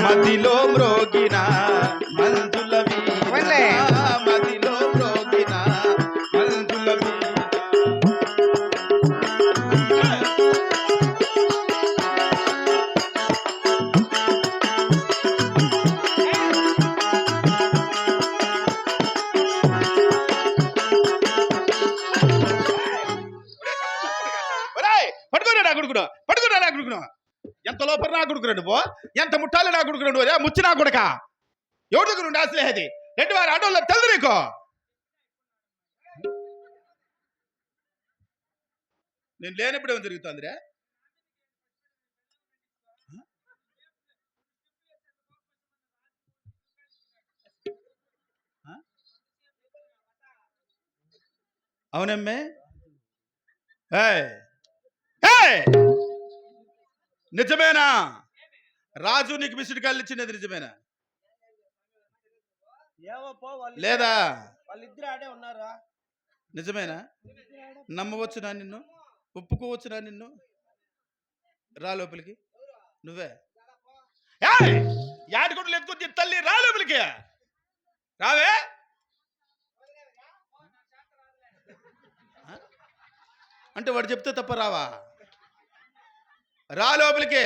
మదిలో మ్రోగిన మంజుల వీణ మదిలో మ్రోగిన మంజుల వీణ పడుకున్నా నా కొడుకును ఎంత లోపల నా కొడుకురండు పో ఎంత ముట్టాలి నా కొడుకురండు రే ముచ్చి నా కొడుక ఎవరి దగ్గర ఉండి అసలే అది రెండు వారి ఆటోల్లో తెలుదు నీకు నేను లేనప్పుడు ఏమో జరుగుతుంది రే అవునమ్మే నిజమేనా రాజు నీకు మిస్డ్ కాల్ ఇచ్చినది నిజమేనా లేదా వాళ్ళిద్దరు ఆడే ఉన్నారా నిజమేనా నమ్మవచ్చునా నిన్ను ఒప్పుకోవచ్చునా నిన్ను రా లోపలికి నువ్వే యాడగుడ్లు ఎత్తుకొచ్చి తల్లి రా లోపలికి రావే అంటే వాడు చెప్తే తప్ప రావా రా లోపలికి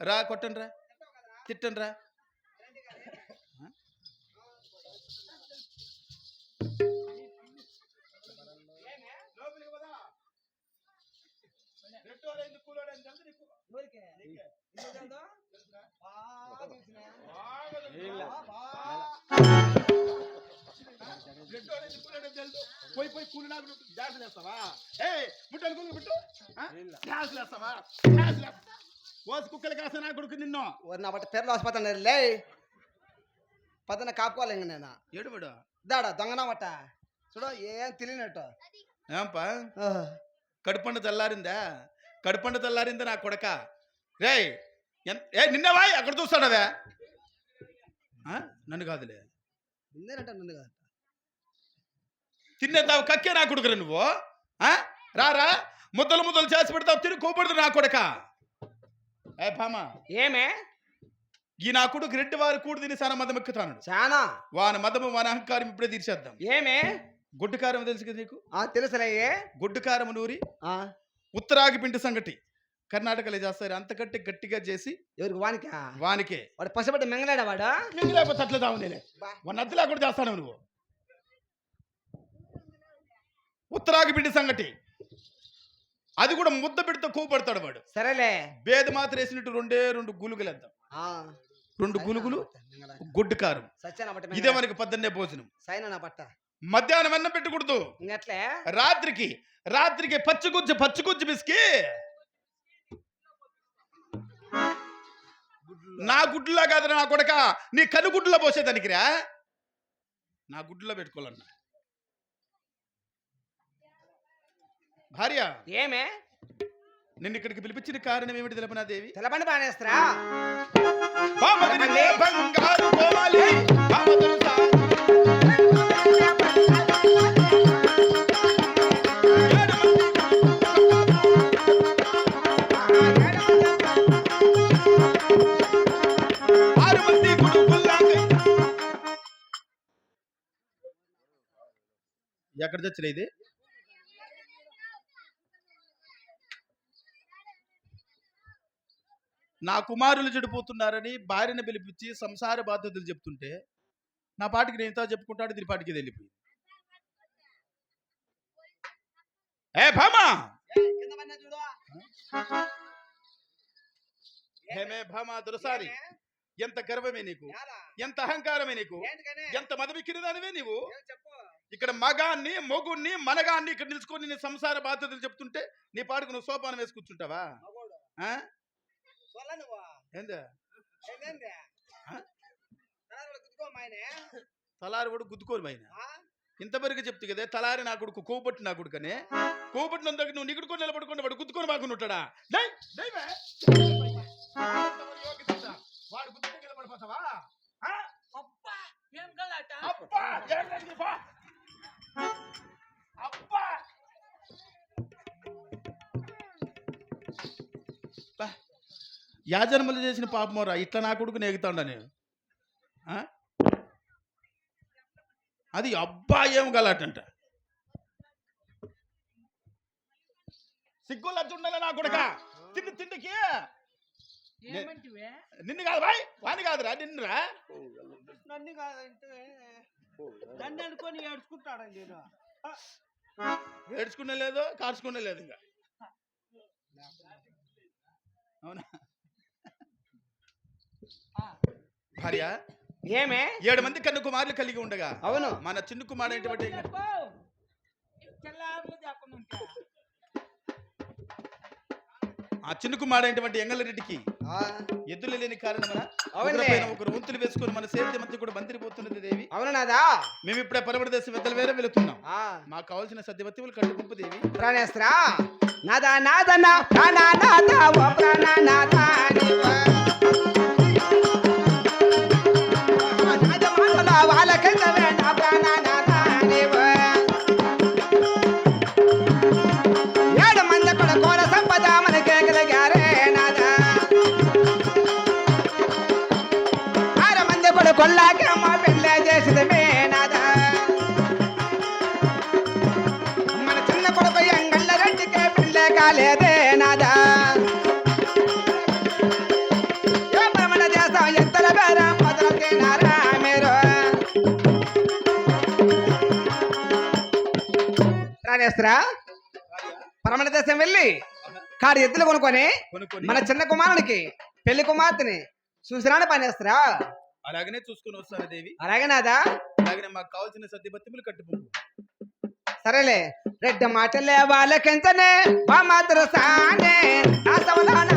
రా కొట్టండి రా తిట్టండి రా పోయి పోయి కూలి నాకు డ్యాన్స్ వేస్తావా ముట్టలు కూలి పెట్టు డ్యాన్స్ వేస్తావా ఓసి కుక్కలు కాస్త నా కొడుకు నిన్ను నా బట్ట పేర్లు వసిపోతాను లే పదన కాపుకోవాలి ఇంక నేను ఏడుబడు దాడా దొంగనా బట్ట చూడ ఏం తెలియనట్టు ఏంపా కడుపండ తెల్లారిందా కడుపండ తెల్లారిందా నా కొడక రే నిన్నవా అక్కడ చూస్తాడవే నన్ను కాదులే నిన్నేనంట నన్ను కాదు తినేద్దావు కక్కే నా కొడుకురా నువ్వు రారా ముద్దలు ముద్దలు చేసి పెడతావు తిని కోపడుతు నా కొడక భామా ఏమే ఈ నా కొడుకు రెడ్డి వారి కూడు తిని చాలా మదం ఎక్కుతాను చాలా వాని మదము వాని అహంకారం ఇప్పుడే తీర్చేద్దాం ఏమే గుడ్డు కారం తెలుసు కదా నీకు తెలుసులే గుడ్డు కారం నూరి ఉత్తరాగి పిండి సంగటి కర్ణాటకలో చేస్తారు అంత గట్టిగా చేసి ఎవరికి వానికే వాడు పసబట్టి మెంగలేడా వాడు మెంగలేకపోతే అట్లా తావునేలే వాడిని అద్దలా కూడా చేస్తాను నువ్వు ఉత్తరాగి పిండి సంగటి అది కూడా ముద్ద పెడితే కోపడతాడు వాడు సరేలే బేద మాత్రం వేసినట్టు రెండు గులుగులు వేద్దాం 2 గులుగులు గుడ్డు కారం ఇదే మనకి 18 భోజనం మధ్యాహ్నం అన్నం పెట్టకూడదు రాత్రికి పచ్చిగుజ్జు బిస్కి నా గుడ్డులా కాదు నా కొడక నీ కనుగుడ్డులో పోసేదానికి రా నా గుడ్డులో పెట్టుకోవాలన్నా భార్య ఏమే నిన్ను ఇక్కడికి పిలిపించిన కారణం ఏమిటి తెలపనాదేవి తెలపండి బానేస్త్రా ఎక్కడ తెచ్చలే ఇది నా కుమారులు చెడిపోతున్నారని భార్యను పిలిపించి సంసార బాధ్యతలు చెప్తుంటే నా పాటికి నేను ఇంత చెప్పుకుంటాడు దీని పాటికి వెళ్ళిపోయింది భామా భామా దొరసారి ఎంత గర్వమే నీకు ఎంత అహంకారమే నీకు ఎంత మదమిక్కినదానివే నీవు ఇక్కడ మగాన్ని మొగుణ్ణి మనగాన్ని ఇక్కడ నిలుచుకొని నీ సంసార బాధ్యతలు చెప్తుంటే నీ పాటికి నువ్వు సోపానం వేసి కూర్చుంటావా తలారి కూడా గుద్దుకోని ఆయన ఇంతవరకు చెప్తు కదా తలారి నా కొడుకు కోపట్టి నా కొడుకనే కోపట్టిన దగ్గర నువ్వు నిగుడుకొని నిలబడుకుని వాడు గుద్దుకొని బాగుని ఉంటాడా వాడు గుద్దుకొని నిలబడిపోతావా యాజన్మలు చేసిన పాపమోరా ఇట్లా నా కొడుకు నేగుతాడా నేను ఆ? అది అబ్బా ఏం గలాటంట సిగ్గు లజ్జుండాలి నా కొడుక తిండికి నిన్ను కాదు బాయ్ వాని కాదురా నిన్నురా నన్ను కాదంటే దాన్ని అనుకొని ఏడ్చుకుంటాడండి నేను ఏడ్చుకునే లేదు కార్చుకునే లేదు ఇంకా అవునా భార్య ఏమే 7 మంది కన్ను కుమారులు కలిగి ఉండగా అవును మన చిన్న కుమారుడు ఆ చిన్న కుమారుడు ఎంగళరెడ్డికి ఆ, ఎద్దులు లేని కారణమన అవునులే. ఒకరు వంతులు వేసుకొని మన సేద్య మంత్రి కూడా మంత్రిపోతున్నది దేవి అవును నాదా మేము ఇప్పుడే పరమడ దేశం వెద్దలు వేరే వెళుతున్నాం ఆ, మాకు కావాల్సిన సత్యవతివులు కట్టు పంపు దేవి ప్రాణేశ్వరా నాదా నాదన్న ప్రాణా నాదా ఓ ప్రాణా నాదా నీవా. నాద మాటల వాళ్ళకెందవే నా ప్రాణా నాదా నీవా. 7 మంది కూడా కోర సంపద మనకే కలిగారే నాదా 6 మంది కూడా కొల్లాకే మా పెళ్ళే చేసిదమే నాదా మన చిన్న కొడుకు ఎంగళ్ళ రెడ్డికే పెళ్ళే కాలేదే నాదా ఏ భ్రమణ చేస్తాం ఎంతల బేరం మొదలు తినారా మీరు రాణేశ్వరా పరమణ దేశం వెళ్ళి కాడు ఎద్దులు కొనుక్కొని కొనుక్కొని మన చిన్న కుమారునికి పెళ్లి కుమార్తెని చూసిరాని పనేస్తారా అలాగనే చూసుకొని వస్తాను దేవి అలాగే నాదా అలాగనే మాకు కావాల్సిన సత్యవతివులు కట్టు పంపు సరేలే రెడ్డి మాటలే వాళ్ళకెంతనే మా మాత్రం సానే నా సవదాన